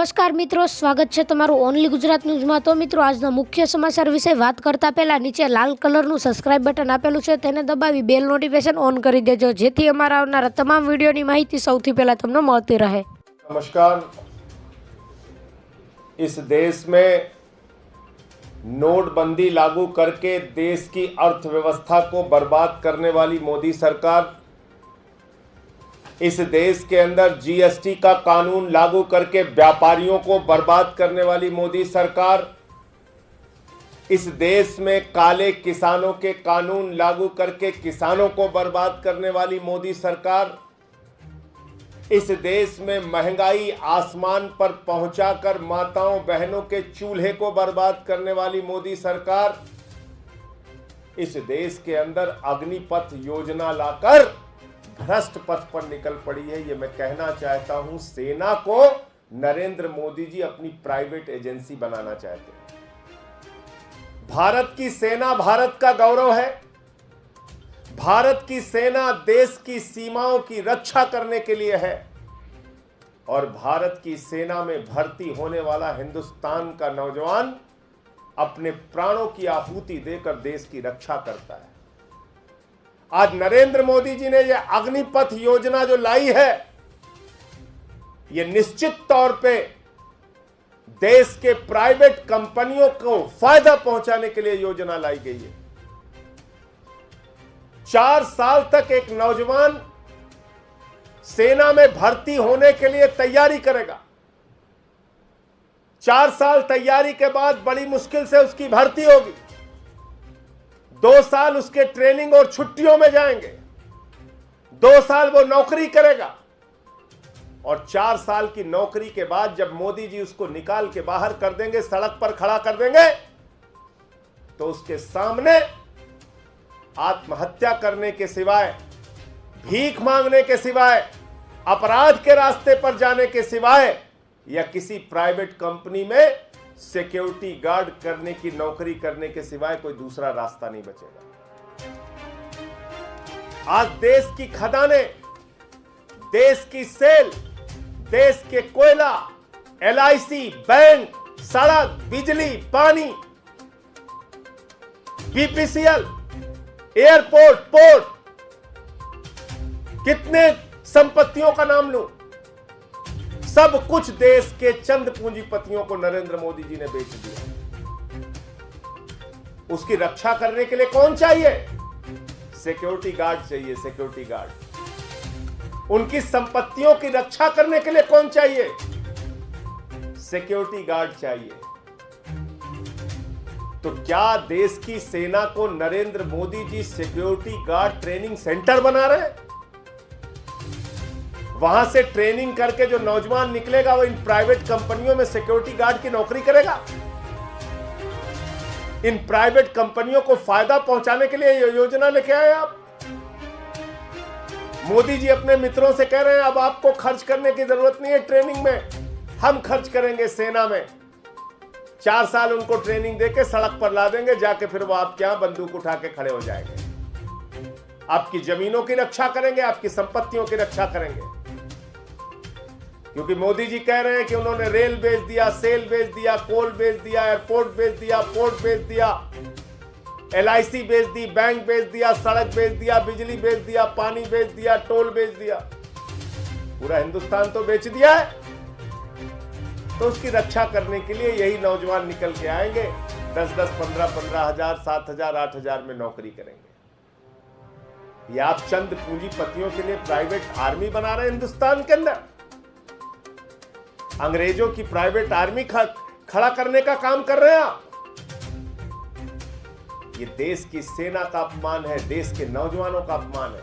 નમસ્કાર મિત્રો, સ્વાગત છે તમારું ઓનલી ગુજરાત ન્યૂઝમાં। તો મિત્રો, આજના મુખ્ય સમાચાર વિશે વાત કરતા પહેલા નીચે લાલ કલરનું સબસ્ક્રાઇબ બટન આપેલું છે, તેને દબાવી બેલ નોટિફિકેશન ઓન કરી દેજો, જેથી અમારા આવનારા તમામ વિડીયોની માહિતી સૌથી પહેલા તમને મળતી રહે। नमस्कार। इस देश में नोटबंदी लागू करके देश की अर्थव्यवस्था को बर्बाद करने वाली मोदी सरकार, इस देश के अंदर जीएसटी का कानून लागू करके व्यापारियों को बर्बाद करने वाली मोदी सरकार, इस देश में काले किसानों के कानून लागू करके किसानों को बर्बाद करने वाली मोदी सरकार, इस देश में महंगाई आसमान पर पहुंचाकर माताओं बहनों के चूल्हे को बर्बाद करने वाली मोदी सरकार, इस देश के अंदर अग्निपथ योजना लाकर भ्रष्ट पथ पर निकल पड़ी है। ये मैं कहना चाहता हूं, सेना को नरेंद्र मोदी जी अपनी प्राइवेट एजेंसी बनाना चाहते हैं। भारत की सेना भारत का गौरव है। भारत की सेना देश की सीमाओं की रक्षा करने के लिए है और भारत की सेना में भर्ती होने वाला हिंदुस्तान का नौजवान अपने प्राणों की आहुति देकर देश की रक्षा करता है। आज नरेंद्र मोदी जी ने यह अग्निपथ योजना जो लाई है, यह निश्चित तौर पे देश के प्राइवेट कंपनियों को फायदा पहुंचाने के लिए योजना लाई गई है। 4 साल तक एक नौजवान सेना में भर्ती होने के लिए तैयारी करेगा। 4 साल तैयारी के बाद बड़ी मुश्किल से उसकी भर्ती होगी। 2 साल उसके ट्रेनिंग और छुट्टियों में जाएंगे। 2 साल वो नौकरी करेगा और 4 साल की नौकरी के बाद जब मोदी जी उसको निकाल के बाहर कर देंगे, सड़क पर खड़ा कर देंगे, तो उसके सामने आत्महत्या करने के सिवाय, भीख मांगने के सिवाय, अपराध के रास्ते पर जाने के सिवाय या किसी प्राइवेट कंपनी में सिक्योरिटी गार्ड करने की नौकरी करने के सिवाय कोई दूसरा रास्ता नहीं बचेगा। आज देश की खदानें, देश की सेल, देश के कोयला, एलआईसी, बैंक, सड़क, बिजली, पानी, बीपीसीएल, एयरपोर्ट, पोर्ट, कितने संपत्तियों का नाम लूं, सब कुछ देश के चंद पूंजीपतियों को नरेंद्र मोदी जी ने बेच दिया। उसकी रक्षा करने के लिए कौन चाहिए? सिक्योरिटी गार्ड चाहिए, सिक्योरिटी गार्ड। उनकी संपत्तियों की रक्षा करने के लिए कौन चाहिए? सिक्योरिटी गार्ड चाहिए। तो क्या देश की सेना को Narendra Modi ji security guard training centre बना रहे हैं? वहां से ट्रेनिंग करके जो नौजवान निकलेगा वो इन प्राइवेट कंपनियों में सिक्योरिटी गार्ड की नौकरी करेगा। इन प्राइवेट कंपनियों को फायदा पहुंचाने के लिए योजना लेके आए आप। मोदी जी अपने मित्रों से कह रहे हैं अब आपको खर्च करने की जरूरत नहीं है ट्रेनिंग में, हम खर्च करेंगे सेना में। 4 साल उनको ट्रेनिंग देके सड़क पर ला देंगे, जाके फिर वो आपके यहां बंदूक उठा के खड़े हो जाएंगे। आपकी जमीनों की रक्षा करेंगे, आपकी संपत्तियों की रक्षा करेंगे। क्योंकि मोदी जी कह रहे हैं कि उन्होंने रेल बेच दिया, सेल बेच दिया, कोल बेच दिया, एयरपोर्ट बेच दिया, पोर्ट बेच दिया, एलआईसी बेच दी, बैंक बेच दिया, सड़क बेच दिया, बिजली बेच दिया, पानी बेच दिया, टोल बेच दिया, पूरा हिंदुस्तान तो बेच दिया है। तो उसकी रक्षा करने के लिए यही नौजवान निकल के आएंगे, 10-10, 15-15 हजार, 7 हजार, 8 हजार में नौकरी करेंगे। ये आप चंद पूंजीपतियों के लिए प्राइवेट आर्मी बना रहे हैं हिंदुस्तान के अंदर। अंग्रेजों की प्राइवेट आर्मी खड़ा करने का काम कर रहे हैं आप। ये देश की सेना का अपमान है, देश के नौजवानों का अपमान है।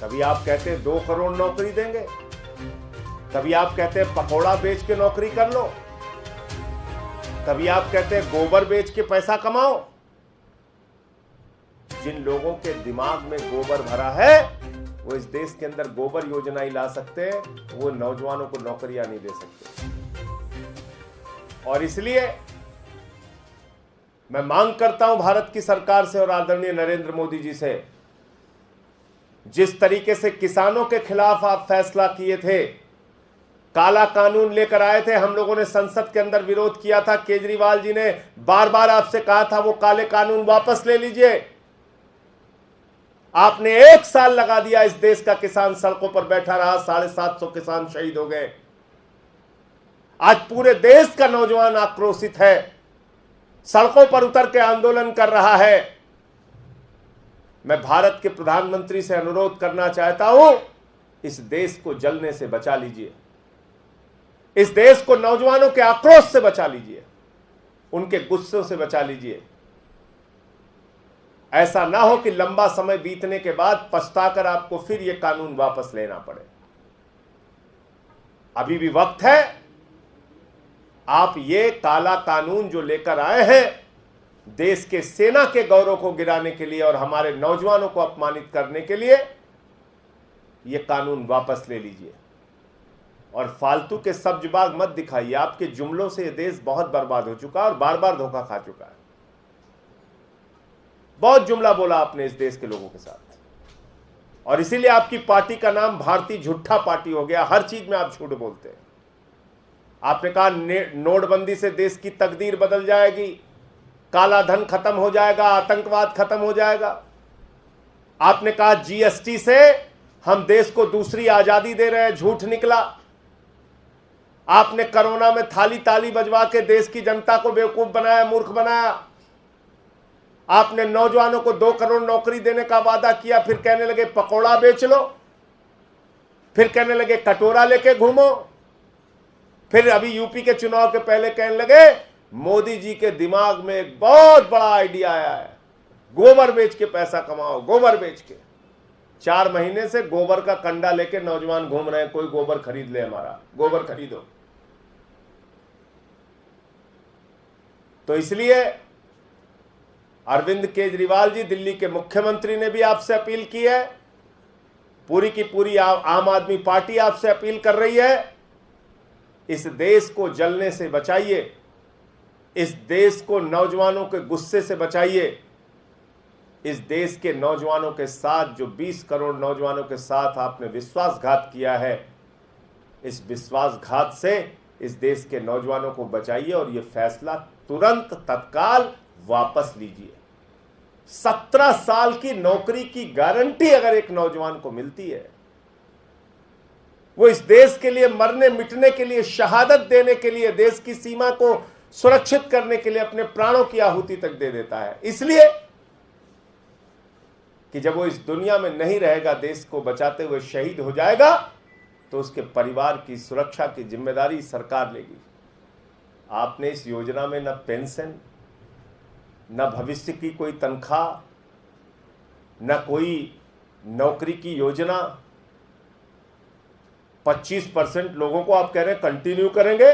कभी आप कहते हैं 2 करोड़ नौकरी देंगे, कभी आप कहते हैं पकौड़ा बेच के नौकरी कर लो, कभी आप कहते हैं गोबर बेच के पैसा कमाओ। जिन लोगों के दिमाग में गोबर भरा है वो इस देश के अंदर गोबर योजना ही ला सकते हैं, वो नौजवानों को नौकरियां नहीं दे सकते। और इसलिए मैं मांग करता हूं भारत की सरकार से और आदरणीय नरेंद्र मोदी जी से, जिस तरीके से किसानों के खिलाफ आप फैसला किए थे, काला कानून लेकर आए थे, हम लोगों ने संसद के अंदर विरोध किया था। केजरीवाल जी ने बार बार आपसे कहा था वो काले कानून वापस ले लीजिए। आपने 1 साल लगा दिया, इस देश का किसान सड़कों पर बैठा रहा, 750 किसान शहीद हो गए। आज पूरे देश का नौजवान आक्रोशित है, सड़कों पर उतर के आंदोलन कर रहा है। मैं भारत के प्रधानमंत्री से अनुरोध करना चाहता हूं, इस देश को जलने से बचा लीजिए, इस देश को नौजवानों के आक्रोश से बचा लीजिए, उनके गुस्से से बचा लीजिए। ऐसा ना हो कि लंबा समय बीतने के बाद पछताकर आपको फिर यह कानून वापस लेना पड़े। अभी भी वक्त है। आप ये काला कानून जो लेकर आए हैं, देश के सेना के गौरव को गिराने के लिए और हमारे नौजवानों को अपमानित करने के लिए, यह कानून वापस ले लीजिए और फालतू के सब्जबाग मत दिखाइए। आपके जुमलों से यह देश बहुत बर्बाद हो चुका है और बार बार धोखा खा चुका है। बहुत जुमला बोला आपने इस देश के लोगों के साथ, और इसीलिए आपकी पार्टी का नाम भारतीय झूठा पार्टी हो गया। हर चीज में आप झूठ बोलते हैं। आपने कहा नोटबंदी से देश की तकदीर बदल जाएगी, काला धन खत्म हो जाएगा, आतंकवाद खत्म हो जाएगा। आपने कहा जीएसटी से हम देश को दूसरी आजादी दे रहे हैं, झूठ निकला। आपने कोरोना में थाली ताली बजवा के देश की जनता को बेवकूफ बनाया, मूर्ख बनाया। आपने नौजवानों को 2 करोड़ नौकरी देने का वादा किया, फिर कहने लगे पकौड़ा बेच लो, फिर कहने लगे कटोरा लेके घूमो, फिर अभी यूपी के चुनाव के पहले कहने लगे मोदी जी के दिमाग में एक बहुत बड़ा आइडिया आया है, गोबर बेच के पैसा कमाओ, गोबर बेच के। 4 महीने से गोबर का कंडा लेके नौजवान घूम रहे हैं, कोई गोबर खरीद ले, हमारा गोबर खरीदो। तो इसलिए अरविंद केजरीवाल जी, दिल्ली के मुख्यमंत्री ने भी आपसे अपील की है, पूरी की पूरी आम आदमी पार्टी आपसे अपील कर रही है, इस देश को जलने से बचाइए, इस देश को नौजवानों के गुस्से से बचाइए। इस देश के नौजवानों के साथ, जो 20 करोड़ नौजवानों के साथ आपने विश्वासघात किया है, इस विश्वासघात से इस देश के नौजवानों को बचाइए और यह फैसला तुरंत तत्काल वापस लीजिए। 17 साल की नौकरी की गारंटी अगर एक नौजवान को मिलती है, वो इस देश के लिए मरने मिटने के लिए, शहादत देने के लिए, देश की सीमा को सुरक्षित करने के लिए अपने प्राणों की आहुति तक दे देता है। इसलिए कि जब वो इस दुनिया में नहीं रहेगा, देश को बचाते हुए शहीद हो जाएगा, तो उसके परिवार की सुरक्षा की जिम्मेदारी सरकार लेगी। आपने इस योजना में न पेंशन, न भविष्य की कोई तनख्वाह, न कोई नौकरी की योजना। 25% लोगों को आप कह रहे हैं कंटिन्यू करेंगे।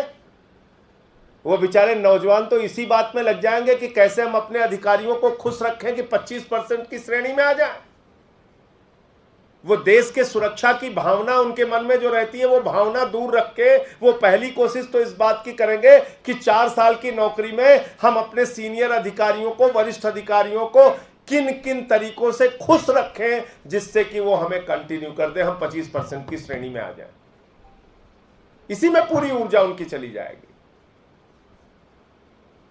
वो बेचारे नौजवान तो इसी बात में लग जाएंगे कि कैसे हम अपने अधिकारियों को खुश रखें कि 25% की श्रेणी में आ जाए। वो देश के सुरक्षा की भावना उनके मन में जो रहती है, वो भावना दूर रख के वो पहली कोशिश तो इस बात की करेंगे कि 4 साल की नौकरी में हम अपने सीनियर अधिकारियों को, वरिष्ठ अधिकारियों को किन किन तरीकों से खुश रखें जिससे कि वो हमें कंटिन्यू कर दे, हम 25% की श्रेणी में आ जाएं। इसी में पूरी ऊर्जा उनकी चली जाएगी।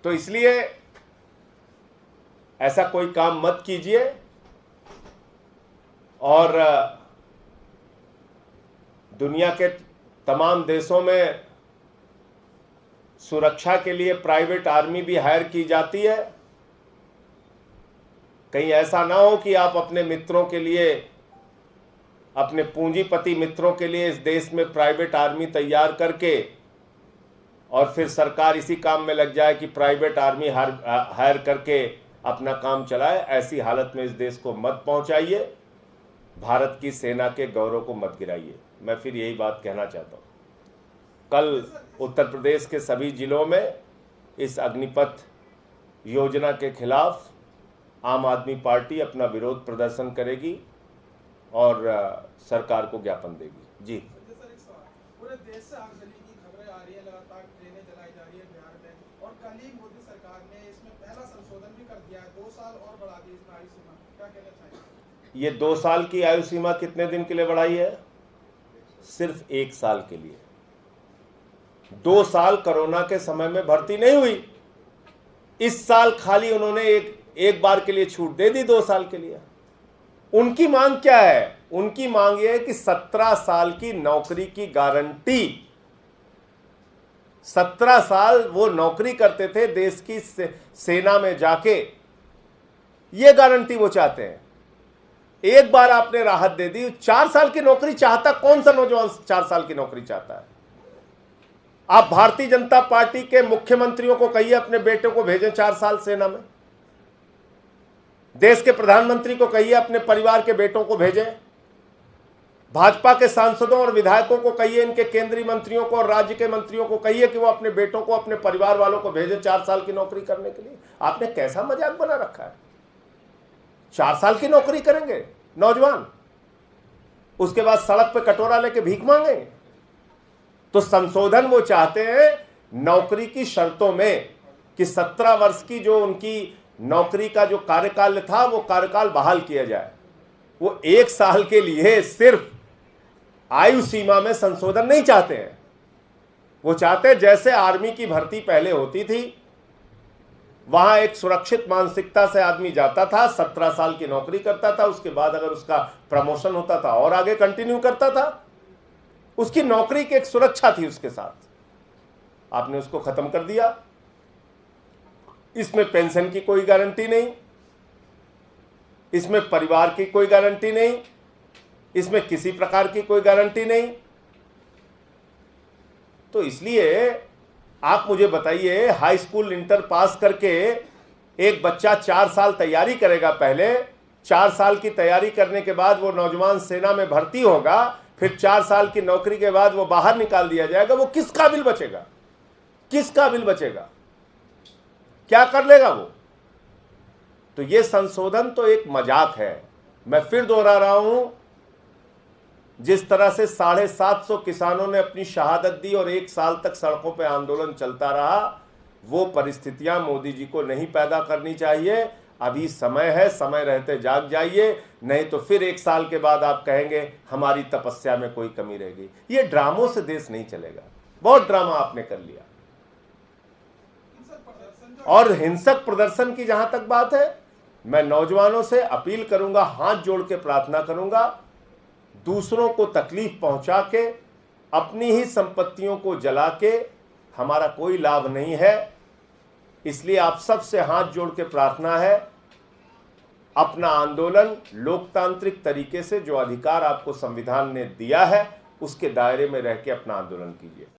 तो इसलिए ऐसा कोई काम मत कीजिए। और दुनिया के तमाम देशों में सुरक्षा के लिए प्राइवेट आर्मी भी हायर की जाती है। कहीं ऐसा ना हो कि आप अपने मित्रों के लिए, अपने पूंजीपति मित्रों के लिए इस देश में प्राइवेट आर्मी तैयार करके और फिर सरकार इसी काम में लग जाए कि प्राइवेट आर्मी हायर करके अपना काम चलाए। ऐसी हालत में इस देश को मत पहुंचाइए, भारत की सेना के गौरव को मत गिराइए। मैं फिर यही बात कहना चाहता हूं। कल उत्तर प्रदेश के सभी जिलों में इस अग्निपथ योजना के खिलाफ आम आदमी पार्टी अपना विरोध प्रदर्शन करेगी और सरकार को ज्ञापन देगी। जी पूरे देश से आगजनी की खबरें आ रही है, लगातार ट्रेनें जलाई जा रही है बिहार में, और कल ही मोदी सरकार ने इसमें पहला संशोधन भी कर दिया है, 2 साल और बढ़ा दी इसमें आयु सीमा। क्या कहना चाहिए? ये 2 साल की आयु सीमा कितने दिन के लिए बढ़ाई है? सिर्फ 1 साल के लिए। 2 साल कोरोना के समय में भर्ती नहीं हुई। इस साल खाली उन्होंने एक बार के लिए छूट दे दी 2 साल के लिए। उनकी मांग क्या है? उनकी मांग यह है कि 17 साल की नौकरी की गारंटी, 17 साल वो नौकरी करते थे देश की सेना में जाके, ये गारंटी वो चाहते हैं। एक बार आपने राहत दे दी। 4 साल की नौकरी चाहता कौन सा नौजवान 4 साल की नौकरी चाहता है? आप भारतीय जनता पार्टी के मुख्यमंत्रियों को कहिए अपने बेटे को भेजें 4 साल सेना में। देश के प्रधानमंत्री को कहिए अपने परिवार के बेटों को भेजें। भाजपा के सांसदों और विधायकों को कहिए, इनके केंद्रीय मंत्रियों को और राज्य के मंत्रियों को कहिए कि वो अपने बेटों को, अपने परिवार वालों को भेजें 4 साल की नौकरी करने के लिए। आपने कैसा मजाक बना रखा है? 4 साल की नौकरी करेंगे नौजवान, उसके बाद सड़क पे कटोरा लेके भीख मांगेंगे। तो संशोधन वो चाहते हैं नौकरी की शर्तों में कि 17 वर्ष की जो उनकी नौकरी का जो कार्यकाल था वो कार्यकाल बहाल किया जाए। वो 1 साल के लिए सिर्फ आयु सीमा में संशोधन नहीं चाहते हैं। वो चाहते हैं जैसे आर्मी की भर्ती पहले होती थी, वहां एक सुरक्षित मानसिकता से आदमी जाता था, 17 साल की नौकरी करता था, उसके बाद अगर उसका प्रमोशन होता था और आगे कंटिन्यू करता था, उसकी नौकरी की एक सुरक्षा थी उसके साथ। आपने उसको खत्म कर दिया। इसमें पेंशन की कोई गारंटी नहीं, इसमें परिवार की कोई गारंटी नहीं, इसमें किसी प्रकार की कोई गारंटी नहीं। तो इसलिए आप मुझे बताइए, हाई स्कूल इंटर पास करके एक बच्चा 4 साल तैयारी करेगा, पहले 4 साल की तैयारी करने के बाद वो नौजवान सेना में भर्ती होगा, फिर 4 साल की नौकरी के बाद वो बाहर निकाल दिया जाएगा। वो किस काबिल बचेगा? किस काबिल बचेगा? क्या कर लेगा वो? तो ये संशोधन तो एक मजाक है। मैं फिर दोहरा रहा हूं, जिस तरह से 750 किसानों ने अपनी शहादत दी और 1 साल तक सड़कों पर आंदोलन चलता रहा, वो परिस्थितियां मोदी जी को नहीं पैदा करनी चाहिए। अभी समय है, समय रहते जाग जाइए, नहीं तो फिर 1 साल के बाद आप कहेंगे हमारी तपस्या में कोई कमी रहेगी। ये ड्रामों से देश नहीं चलेगा। बहुत ड्रामा आपने कर लिया। और हिंसक प्रदर्शन की जहां तक बात है, मैं नौजवानों से अपील करूंगा, हाथ जोड़ के प्रार्थना करूंगा, दूसरों को तकलीफ पहुंचा के, अपनी ही संपत्तियों को जला के हमारा कोई लाभ नहीं है। इसलिए आप सबसे हाथ जोड़ के प्रार्थना है, अपना आंदोलन लोकतांत्रिक तरीके से, जो अधिकार आपको संविधान ने दिया है, उसके दायरे में रह के अपना आंदोलन कीजिए।